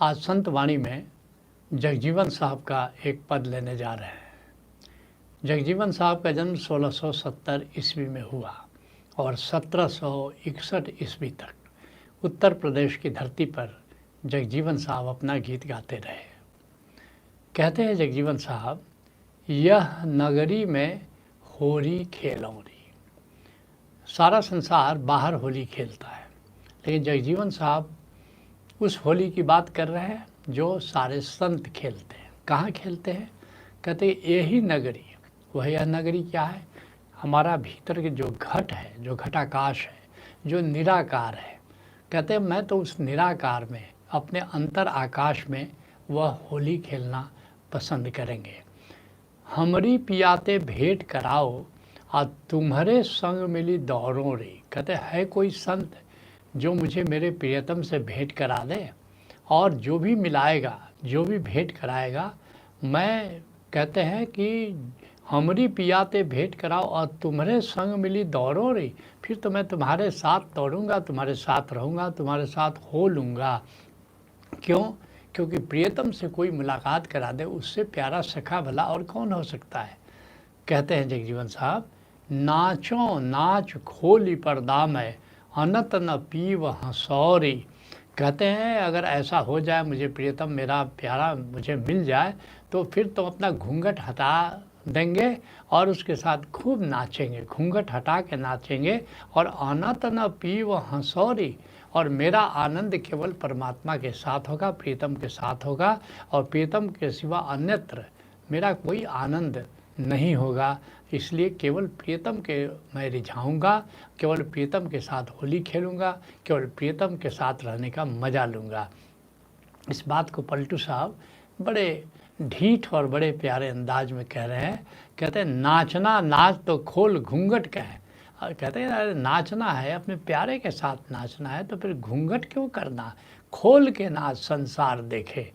आज संत वाणी में जगजीवन साहब का एक पद लेने जा रहे हैं। जगजीवन साहब का जन्म 1670 ईस्वी में हुआ और 1761 ईस्वी तक उत्तर प्रदेश की धरती पर जगजीवन साहब अपना गीत गाते रहे। कहते हैं जगजीवन साहब, यह नगरी में होली खेलौरी। सारा संसार बाहर होली खेलता है, लेकिन जगजीवन साहब उस होली की बात कर रहे हैं जो सारे संत खेलते हैं। कहाँ खेलते हैं? कहते यही नगरी। वह यह नगरी क्या है? हमारा भीतर के जो घट है, जो घटाकाश है, जो निराकार है। कहते हैं मैं तो उस निराकार में, अपने अंतर आकाश में वह होली खेलना पसंद करेंगे। हमरी पियाते भेंट कराओ और तुम्हारे संग मिली दौड़ों रे। कहते है कोई संत जो मुझे मेरे प्रियतम से भेंट करा दे, और जो भी मिलाएगा, जो भी भेंट कराएगा, मैं कहते हैं कि हमरी पियाते भेंट कराओ और तुम्हारे संग मिली दौड़ो रे। फिर तो मैं तुम्हारे साथ दौड़ूंगा, तुम्हारे साथ रहूँगा, तुम्हारे साथ हो लूँगा। क्यों? क्योंकि प्रियतम से कोई मुलाकात करा दे, उससे प्यारा सखा भला और कौन हो सकता है। कहते हैं जगजीवन साहब, नाचो नाच खोली पर्दा में अनत न पीव हंसौरी। कहते हैं अगर ऐसा हो जाए, मुझे प्रियतम मेरा प्यारा मुझे मिल जाए, तो फिर तो अपना घूंघट हटा देंगे और उसके साथ खूब नाचेंगे, घूंघट हटा के नाचेंगे। और अनत न पीव हंसौरी, और मेरा आनंद केवल परमात्मा के साथ होगा, प्रियतम के साथ होगा, और प्रियतम के सिवा अन्यत्र मेरा कोई आनंद नहीं होगा। इसलिए केवल प्रियतम के मैं रिझाऊँगा, केवल प्रियतम के साथ होली खेलूँगा, केवल प्रियतम के साथ रहने का मज़ा लूँगा। इस बात को पलटू साहब बड़े ढीठ और बड़े प्यारे अंदाज में कह रहे हैं। कहते हैं नाचना नाच तो खोल घूंघट कहें। और कहते हैं अरे नाचना है, अपने प्यारे के साथ नाचना है, तो फिर घूंघट क्यों करना? खोल के नाच संसार देखे,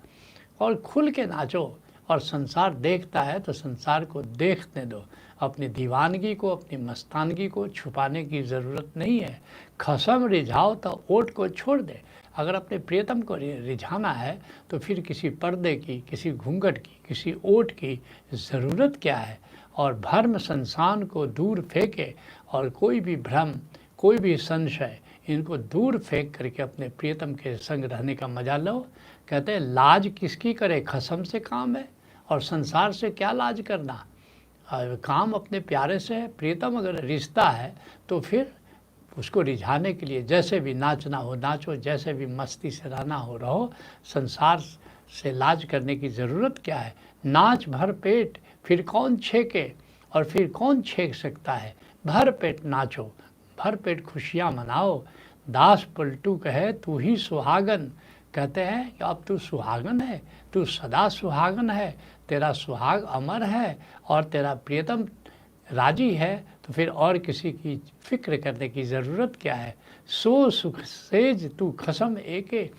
और खुल के नाचो। और संसार देखता है तो संसार को देखने दो। अपनी दीवानगी को, अपनी मस्तानगी को छुपाने की ज़रूरत नहीं है। खसम रिझाओ तो ओट को छोड़ दे। अगर अपने प्रियतम को रिझाना है तो फिर किसी पर्दे की, किसी घूंघट की, किसी ओट की ज़रूरत क्या है? और भ्रम संसान को दूर फेंके, और कोई भी भ्रम, कोई भी संशय, इनको दूर फेंक करके अपने प्रियतम के संग रहने का मजा लो। कहते हैं लाज किसकी करे, खसम से काम है, और संसार से क्या लाज करना। काम अपने प्यारे से है। प्रियतम अगर रिश्ता है तो फिर उसको रिझाने के लिए जैसे भी नाचना हो नाचो, जैसे भी मस्ती से रहना हो रहो। संसार से लाज करने की ज़रूरत क्या है? नाच भर पेट फिर कौन छेके, और फिर कौन छेक सकता है? भर पेट नाचो, भर पेट खुशियाँ मनाओ। दास पलटू कहे तू ही सुहागन। कहते हैं कि अब तू सुहागन है, तू सदा सुहागन है, तेरा सुहाग अमर है, और तेरा प्रियतम राजी है, तो फिर और किसी की फिक्र करने की ज़रूरत क्या है? सो सुख सेज तू खसम एके,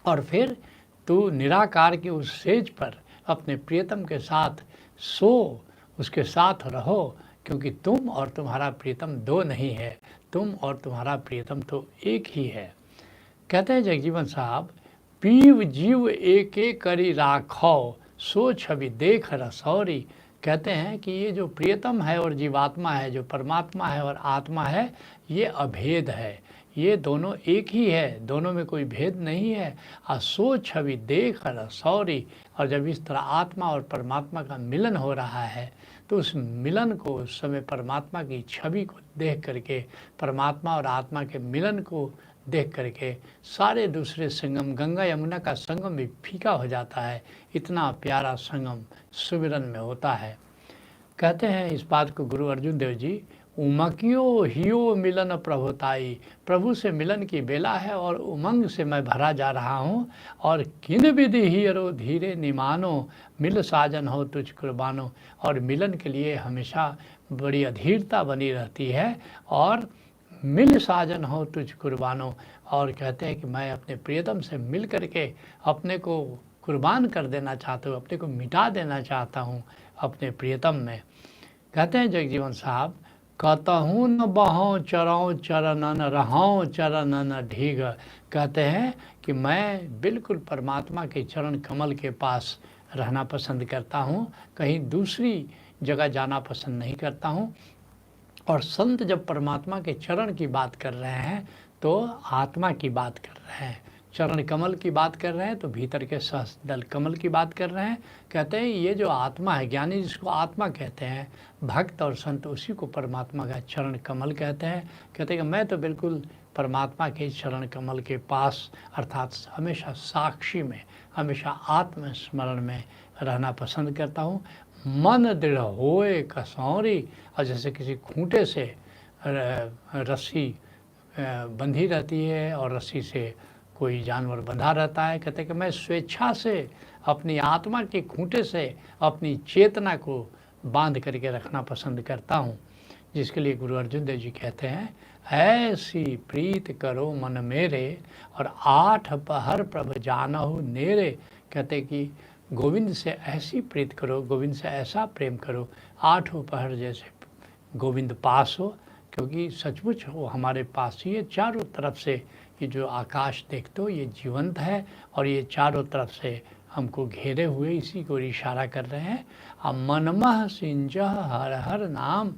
और फिर तू निराकार की उस सेज पर अपने प्रियतम के साथ सो, उसके साथ रहो। क्योंकि तुम और तुम्हारा प्रियतम दो नहीं है, तुम और तुम्हारा प्रियतम तो एक ही है। कहते हैं जगजीवन साहब, पीव जीव एक एक करी राखो, सो छवि देख रसौरी। कहते हैं कि ये जो प्रियतम है और जीवात्मा है, जो परमात्मा है और आत्मा है, ये अभेद है, ये दोनों एक ही है, दोनों में कोई भेद नहीं है। सो छवि देख रसौरी, और जब इस तरह आत्मा और परमात्मा का मिलन हो रहा है, तो उस मिलन को, उस समय परमात्मा की छवि को देख करके, परमात्मा और आत्मा के मिलन को देख करके सारे दूसरे संगम, गंगा यमुना का संगम भी फीका हो जाता है। इतना प्यारा संगम सुमिरन में होता है। कहते हैं इस बात को गुरु अर्जुन देव जी, उमकियो हियो मिलन प्रभुताई। प्रभु से मिलन की बेला है और उमंग से मैं भरा जा रहा हूँ। और किन विधि हियरो धीरे निमानो, मिल साजन हो तुझ कुर्बानो। और मिलन के लिए हमेशा बड़ी अधीरता बनी रहती है, और मिल साजन हो तुझ कुर्बानो। और कहते हैं कि मैं अपने प्रियतम से मिल करके अपने को कुर्बान कर देना चाहता हूँ, अपने को मिटा देना चाहता हूँ अपने प्रियतम में। कहते हैं जगजीवन साहब, कहतहूँ न बहों चरौं चरणन रहों चरणन ढीग। कहते हैं कि मैं बिल्कुल परमात्मा के चरण कमल के पास रहना पसंद करता हूँ, कहीं दूसरी जगह जाना पसंद नहीं करता हूँ। और संत जब परमात्मा के चरण की बात कर रहे हैं तो आत्मा की बात कर रहे हैं, चरण कमल की बात कर रहे हैं तो भीतर के सहस्त्रदल कमल की बात कर रहे हैं। कहते हैं ये जो आत्मा है, ज्ञानी जिसको आत्मा कहते हैं, भक्त और संत उसी को परमात्मा का चरण कमल कहते हैं। कहते हैं कि मैं तो बिल्कुल परमात्मा के चरण कमल के पास अर्थात हमेशा साक्षी में, हमेशा आत्मस्मरण में रहना पसंद करता हूँ। मन दृढ़ होए कसौरी, और जैसे किसी खूंटे से रस्सी बंधी रहती है और रस्सी से कोई जानवर बंधा रहता है। कहते हैं कि मैं स्वेच्छा से अपनी आत्मा के खूंटे से अपनी चेतना को बांध करके रखना पसंद करता हूँ, जिसके लिए गुरु अर्जुन देव जी कहते हैं ऐसी प्रीत करो मन मेरे और 8 पहर प्रभ जानहु नेरे। कहते कि गोविंद से ऐसी प्रीत करो, गोविंद से ऐसा प्रेम करो, 8 पहर जैसे गोविंद पास हो, क्योंकि सचमुच वो हमारे पास ही है। चारों तरफ से ये जो आकाश देखते हो ये जीवंत है और ये चारों तरफ से हमको घेरे हुए इसी को इशारा कर रहे हैं। अब मनमह सिंचह हर हर नाम,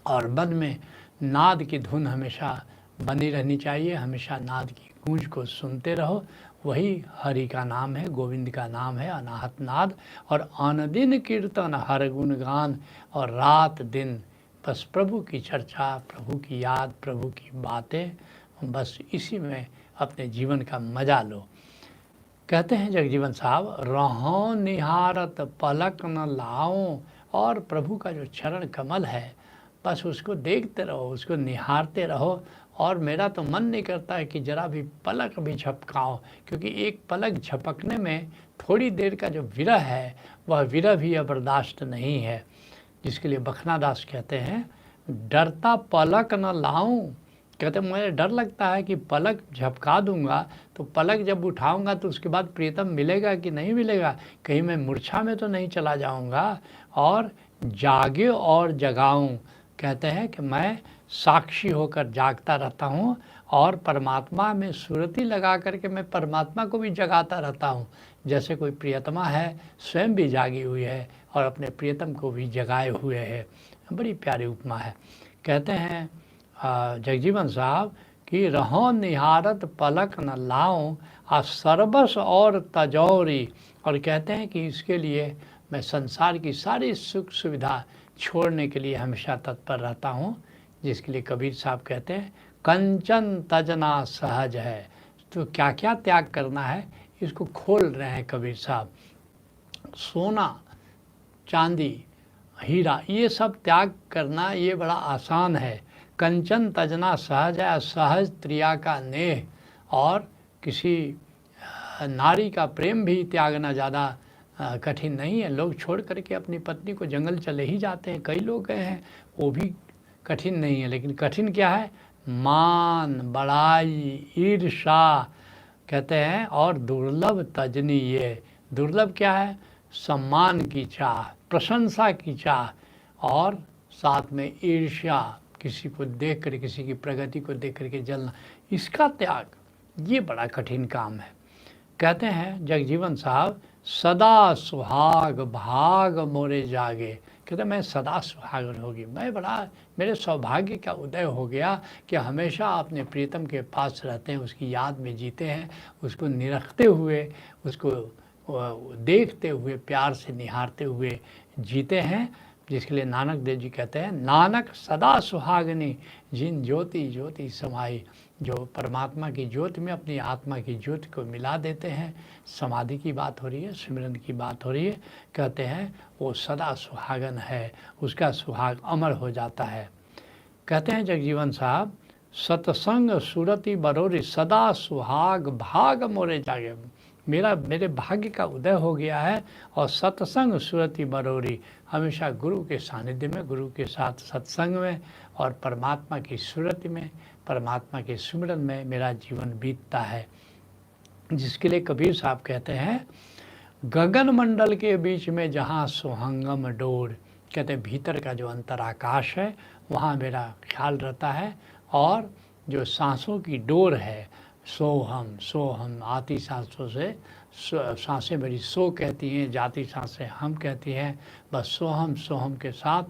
और मन में नाद की धुन हमेशा बनी रहनी चाहिए, हमेशा नाद की गूंज को सुनते रहो। वही हरि का नाम है, गोविंद का नाम है, अनाहत नाद। और अनदिन कीर्तन हर गुणगान, और रात दिन बस प्रभु की चर्चा, प्रभु की याद, प्रभु की बातें, बस इसी में अपने जीवन का मजा लो। कहते हैं जगजीवन साहब रहो निहारत पलक न लाओ, और प्रभु का जो चरण कमल है बस उसको देखते रहो, उसको निहारते रहो। और मेरा तो मन नहीं करता है कि ज़रा भी पलक भी झपकाओ, क्योंकि एक पलक झपकने में थोड़ी देर का जो विरह है वह विरह भी अब बर्दाश्त नहीं है। जिसके लिए बखनादास कहते हैं डरता पलक न लाऊं। कहते मुझे डर लगता है कि पलक झपका दूंगा तो पलक जब उठाऊंगा तो उसके बाद प्रियतम मिलेगा कि नहीं मिलेगा, कहीं मैं मूर्छा में तो नहीं चला जाऊंगा। और जागे और जगाऊं, कहते हैं कि मैं साक्षी होकर जागता रहता हूँ और परमात्मा में सुरती लगा करके मैं परमात्मा को भी जगाता रहता हूँ। जैसे कोई प्रियतमा है स्वयं भी जागी हुई है और अपने प्रियतम को भी जगाए हुए है। बड़ी प्यारी उपमा है। कहते हैं जगजीवन साहब कि रहो निहारत पलक न लाऊं आ सर्वस और तजौरी, और कहते हैं कि इसके लिए मैं संसार की सारी सुख सुविधा छोड़ने के लिए हमेशा तत्पर रहता हूँ। जिसके लिए कबीर साहब कहते हैं कंचन तजना सहज है। तो क्या क्या त्याग करना है इसको खोल रहे हैं कबीर साहब। सोना चांदी हीरा ये सब त्याग करना ये बड़ा आसान है। कंचन तजना सहज है, सहज त्रिया का नेह, और किसी नारी का प्रेम भी त्यागना ज़्यादा कठिन नहीं है। लोग छोड़ करके अपनी पत्नी को जंगल चले ही जाते हैं, कई लोग गए हैं, वो भी कठिन नहीं है। लेकिन कठिन क्या है? मान बड़ाई ईर्षा, कहते हैं, और दुर्लभ तजनी। ये दुर्लभ क्या है? सम्मान की चाह, प्रशंसा की चाह, और साथ में ईर्ष्या, किसी को देख कर, किसी की प्रगति को देख करके जलना, इसका त्याग ये बड़ा कठिन काम है। कहते हैं जगजीवन साहब सदा सुहाग भाग मोरे जागे। कहते मैं सदा सुहागन होगी, मैं बड़ा मेरे सौभाग्य का उदय हो गया कि हमेशा अपने प्रीतम के पास रहते हैं, उसकी याद में जीते हैं, उसको निरखते हुए, उसको देखते हुए, प्यार से निहारते हुए जीते हैं। जिसके लिए नानक देव जी कहते हैं नानक सदा सुहागनी जिन ज्योति ज्योति समाई। जो परमात्मा की ज्योति में अपनी आत्मा की ज्योति को मिला देते हैं। समाधि की बात हो रही है, सिमरन की बात हो रही है। कहते हैं वो सदा सुहागन है, उसका सुहाग अमर हो जाता है। कहते हैं जगजीवन साहब सत्संग सुरति बरोरी सदा सुहाग भाग मोरे जागे। मेरे भाग्य का उदय हो गया है और सत्संग सुरति बरोरी, हमेशा गुरु के सानिध्य में, गुरु के साथ सत्संग में और परमात्मा की सुरति में, परमात्मा के सिमरन में मेरा जीवन बीतता है। जिसके लिए कबीर साहब कहते हैं गगन मंडल के बीच में जहाँ सुहंगम डोर। कहते हैं भीतर का जो अंतराकाश है वहाँ मेरा ख्याल रहता है। और जो सांसों की डोर है, सोहम आती सांसों से सांसें मेरी सो कहती हैं, जाती सांसें हम कहती हैं। बस सोहम के साथ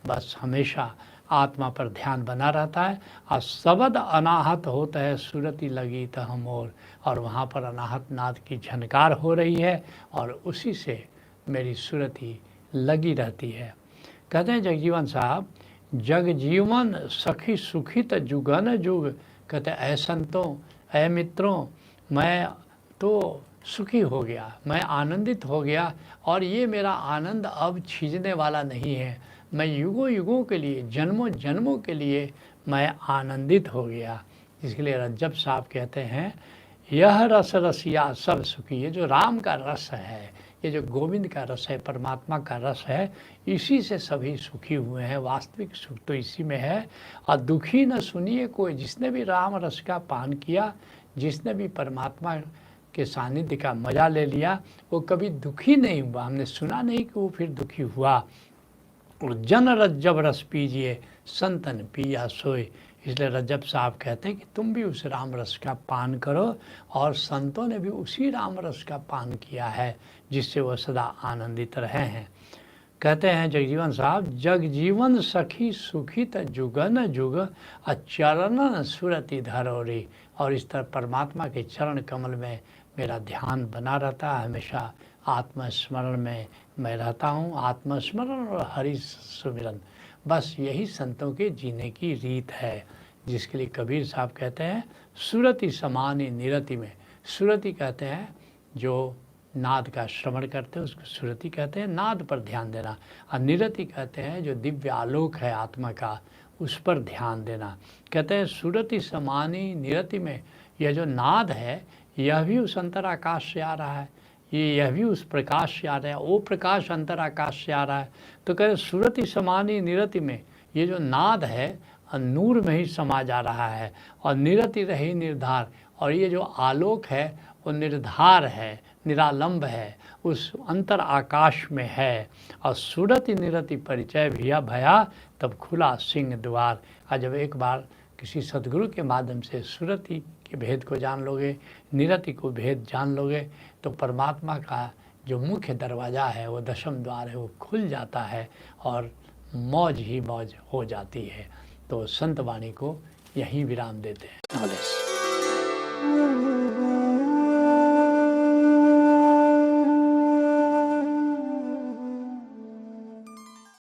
बस हमेशा आत्मा पर ध्यान बना रहता है। और शब्द अनाहत होता है, सुरती लगी तह मोर, और वहाँ पर अनाहत नाद की झनकार हो रही है और उसी से मेरी सुरती लगी रहती है। कहते हैं जगजीवन साहब, जगजीवन सखी सुखित जुगन जुग। कहते ऐ संतों, ऐ मित्रों, मैं तो सुखी हो गया, मैं आनंदित हो गया, और ये मेरा आनंद अब छिजने वाला नहीं है। मैं युगों युगों के लिए, जन्मों जन्मों के लिए मैं आनंदित हो गया। इसके लिए रज्जब साहब कहते हैं, यह रस रसिया सब सुखी। ये जो राम का रस है, ये जो गोविंद का रस है, परमात्मा का रस है, इसी से सभी सुखी हुए हैं। वास्तविक सुख तो इसी में है। और दुखी न सुनिए कोई। जिसने भी राम रस का पान किया, जिसने भी परमात्मा के सानिध्य का मजा ले लिया, वो कभी दुखी नहीं हुआ। हमने सुना नहीं कि वो फिर दुखी हुआ। और जन रज्जब रस पीजिए, संतन पिया सोए। इसलिए रज्जब साहब कहते हैं कि तुम भी उस राम रस का पान करो, और संतों ने भी उसी राम रस का पान किया है जिससे वह सदा आनंदित रहे हैं। कहते हैं जगजीवन साहब, जगजीवन सखी सुखित जुगन जुग, चरण सुरति धरोरी। और इस तरह परमात्मा के चरण कमल में मेरा ध्यान बना रहता है। हमेशा आत्मस्मरण में मैं रहता हूँ। आत्मस्मरण और हरि सुमिरन, बस यही संतों के जीने की रीत है, जिसके लिए कबीर साहब कहते हैं, सुरति समानी निरति में। सुरति कहते हैं जो नाद का श्रवण करते हैं, उसको सुरति कहते हैं, नाद पर ध्यान देना। और निरति कहते हैं जो दिव्य आलोक है आत्मा का, उस पर ध्यान देना। कहते हैं सुरति समानी निरति में, यह जो नाद है यह भी उस अंतर आकाश से आ रहा है, यह भी उस प्रकाश से आ रहा है, वो प्रकाश अंतर आकाश से आ रहा है। तो कह रहे सुरति समानी निरति में, ये जो नाद है नूर में ही समा जा रहा है, और निरति रही निर्धार। और ये जो आलोक है वो निर्धार है, निरालंब है, उस अंतर आकाश में है। और सुरति निरति परिचय भिया भया, तब खुला सिंह द्वार। और जब एक बार किसी सदगुरु के माध्यम से सुरति के भेद को जान लोगे, निरति को भेद जान लोगे, तो परमात्मा का जो मुख्य दरवाज़ा है, वो दशम द्वार है, वो खुल जाता है और मौज ही मौज हो जाती है। तो संत वाणी को यहीं विराम देते हैं।